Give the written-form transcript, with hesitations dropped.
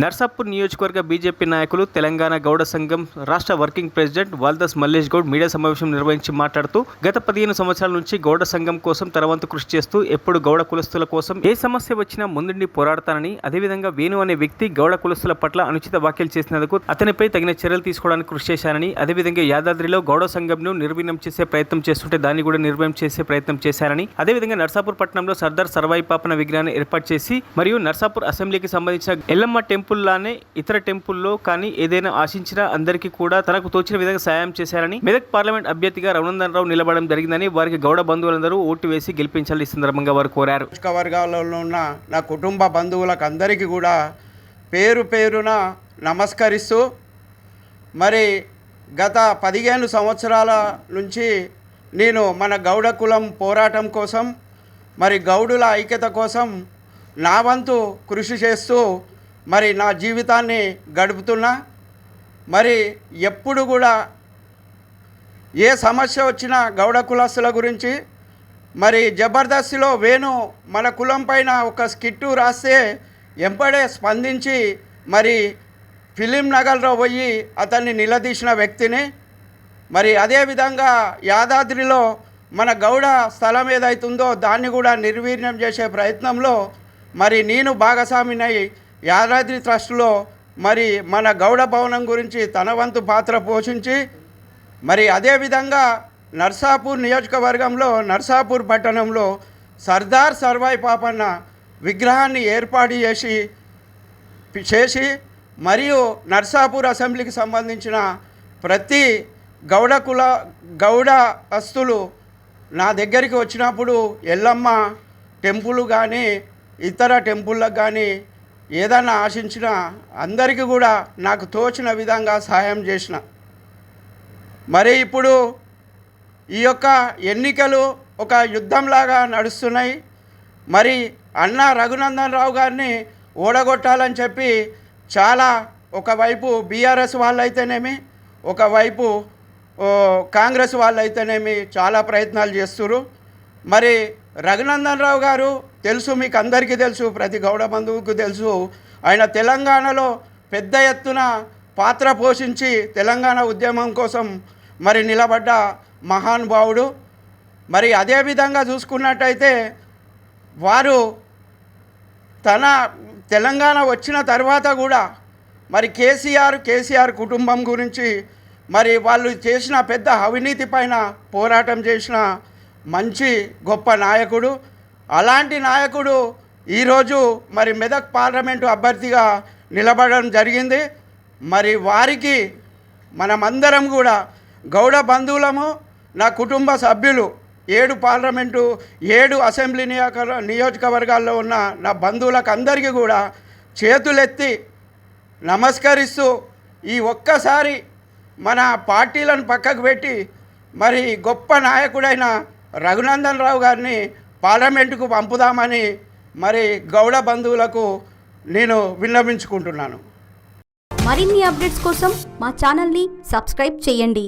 నర్సాపూర్ నియోజకవర్గ బీజేపీ నాయకులు తెలంగాణ గౌడ సంఘం రాష్ట్ర working president Valdas Mallesh Goud media సమావేశం నిర్వహించి మాట్లాడుతూ గత 15 సంవత్సరాల నుంచి గౌడ సంఘం కోసం తరవంతు కృషి చేస్తూ ఎప్పుడు గౌడ కులస్తుల కోసం ఏ సమస్య వచ్చినా ముందుండి పోరాడతానని, అదేవిధంగా వేణు అనే వ్యక్తి గౌడ కులస్తుల పట్ల అనుచిత వ్యాఖ్యలు చేసినందుకు అతనిపై తగిన చర్యలు తీసుకోవడానికి కృషి చేశానని, అదేవిధంగా యాదాద్రిలో గౌడ సంఘంను నిర్వీర్యం చేసే ప్రయత్నం చేస్తుంటే దాన్ని కూడా నిర్వీర్యం చేసే ప్రయత్నం చేశారని, అదేవిధంగా నర్సాపూర్ పట్టణంలో సర్దార్ సర్వాయి పాపన విగ్రహాన్ని ఏర్పాటు చేసి మరియు నర్సాపూర్ అసెంబ్లీకి సంబంధించిన ఎల్లమ్మ టెంపుల్ లానే ఇతర టెంపుల్లో కానీ ఏదైనా ఆశించినా అందరికీ కూడా తనకు తోచిన విధంగా సాయం చేశారని, మెదక్ పార్లమెంట్ అభ్యర్థిగా రఘునందన్ రావు నిలబడడం జరిగిందని, వారికి గౌడ బంధువులందరూ ఓటు వేసి గెలిపించాలని ఈ సందర్భంగా వారు కోరారు. వర్గాలలో ఉన్న నా కుటుంబ బంధువులకు అందరికీ కూడా పేరు పేరున నమస్కరిస్తూ, మరి గత 15 సంవత్సరాల నుంచి నేను మన గౌడ కులం పోరాటం కోసం, మరి గౌడుల ఐక్యత కోసం నా వంతు కృషి చేస్తూ మరి నా జీవితాన్ని గడుపుతున్నా. మరి ఎప్పుడు కూడా ఏ సమస్య వచ్చినా గౌడ కులస్తుల గురించి, మరి జబర్దస్త్లో వేణు మన కులం పైన ఒక స్కిట్టు రాస్తే ఎంపడే స్పందించి మరి ఫిలిం నగర్లో పోయి అతన్ని నిలదీసిన వ్యక్తిని. మరి అదేవిధంగా యాదాద్రిలో మన గౌడ స్థలం ఏదైతుందో దాన్ని కూడా నిర్వీర్యం చేసే ప్రయత్నంలో మరి నేను భాగస్వామినై యాదాద్రి ట్రస్టులో మరి మన గౌడ భవనం గురించి తన వంతు పాత్ర పోషించి, మరి అదేవిధంగా నర్సాపూర్ నియోజకవర్గంలో నర్సాపూర్ పట్టణంలో సర్దార్ సర్వాయి పాపన్న విగ్రహాన్ని ఏర్పాటు చేసి మరియు నర్సాపూర్ అసెంబ్లీకి సంబంధించిన ప్రతి గౌడ అస్తులు నా దగ్గరికి వచ్చినప్పుడు ఎల్లమ్మ టెంపుల్ కానీ ఇతర టెంపుల్లకు కానీ ఏదైనా ఆశించినా అందరికీ కూడా నాకు తోచిన విధంగా సహాయం చేసిన. మరి ఇప్పుడు ఈ యొక్క ఎన్నికలు ఒక యుద్ధంలాగా నడుస్తున్నాయి. మరి అన్న రఘునందన్ రావు గారిని ఓడగొట్టాలని చెప్పి చాలా, ఒకవైపు బీఆర్ఎస్ వాళ్ళైతేనేమి, ఒకవైపు కాంగ్రెస్ వాళ్ళైతేనేమి చాలా ప్రయత్నాలు చేస్తున్నారు. మరి రఘునందన్ రావు గారు తెలుసు, మీకు అందరికీ తెలుసు, ప్రతి గౌడ బంధువుకు తెలుసు, ఆయన తెలంగాణలో పెద్ద ఎత్తున పాత్ర పోషించి తెలంగాణ ఉద్యమం కోసం మరి నిలబడ్డ మహానుభావుడు. మరి అదేవిధంగా చూసుకున్నట్టయితే వారు తన తెలంగాణ వచ్చిన తర్వాత కూడా మరి కేసీఆర్ కుటుంబం గురించి మరి వాళ్ళు చేసిన పెద్ద అవినీతి పైన పోరాటం చేసిన మంచి గొప్ప నాయకుడు. అలాంటి నాయకుడు ఈరోజు మరి మెదక్ పార్లమెంటు అభ్యర్థిగా నిలబడడం జరిగింది. మరి వారికి మనమందరం కూడా గౌడ బంధువులము, నా కుటుంబ సభ్యులు 7 అసెంబ్లీ నియోజకవర్గాల్లో ఉన్న నా బంధువులకు అందరికీ కూడా చేతులెత్తి నమస్కరిస్తూ, ఈ ఒక్కసారి మన పార్టీలను పక్కకు పెట్టి మరి గొప్ప నాయకుడైన రఘునందన్ రావు గారిని పార్లమెంటుకు పంపుదామని మరి గౌడ బంధువులకు నేను విన్నవించుకుంటున్నాను. మరిన్ని అప్డేట్స్ కోసం మా ఛానల్ని సబ్స్క్రైబ్ చేయండి.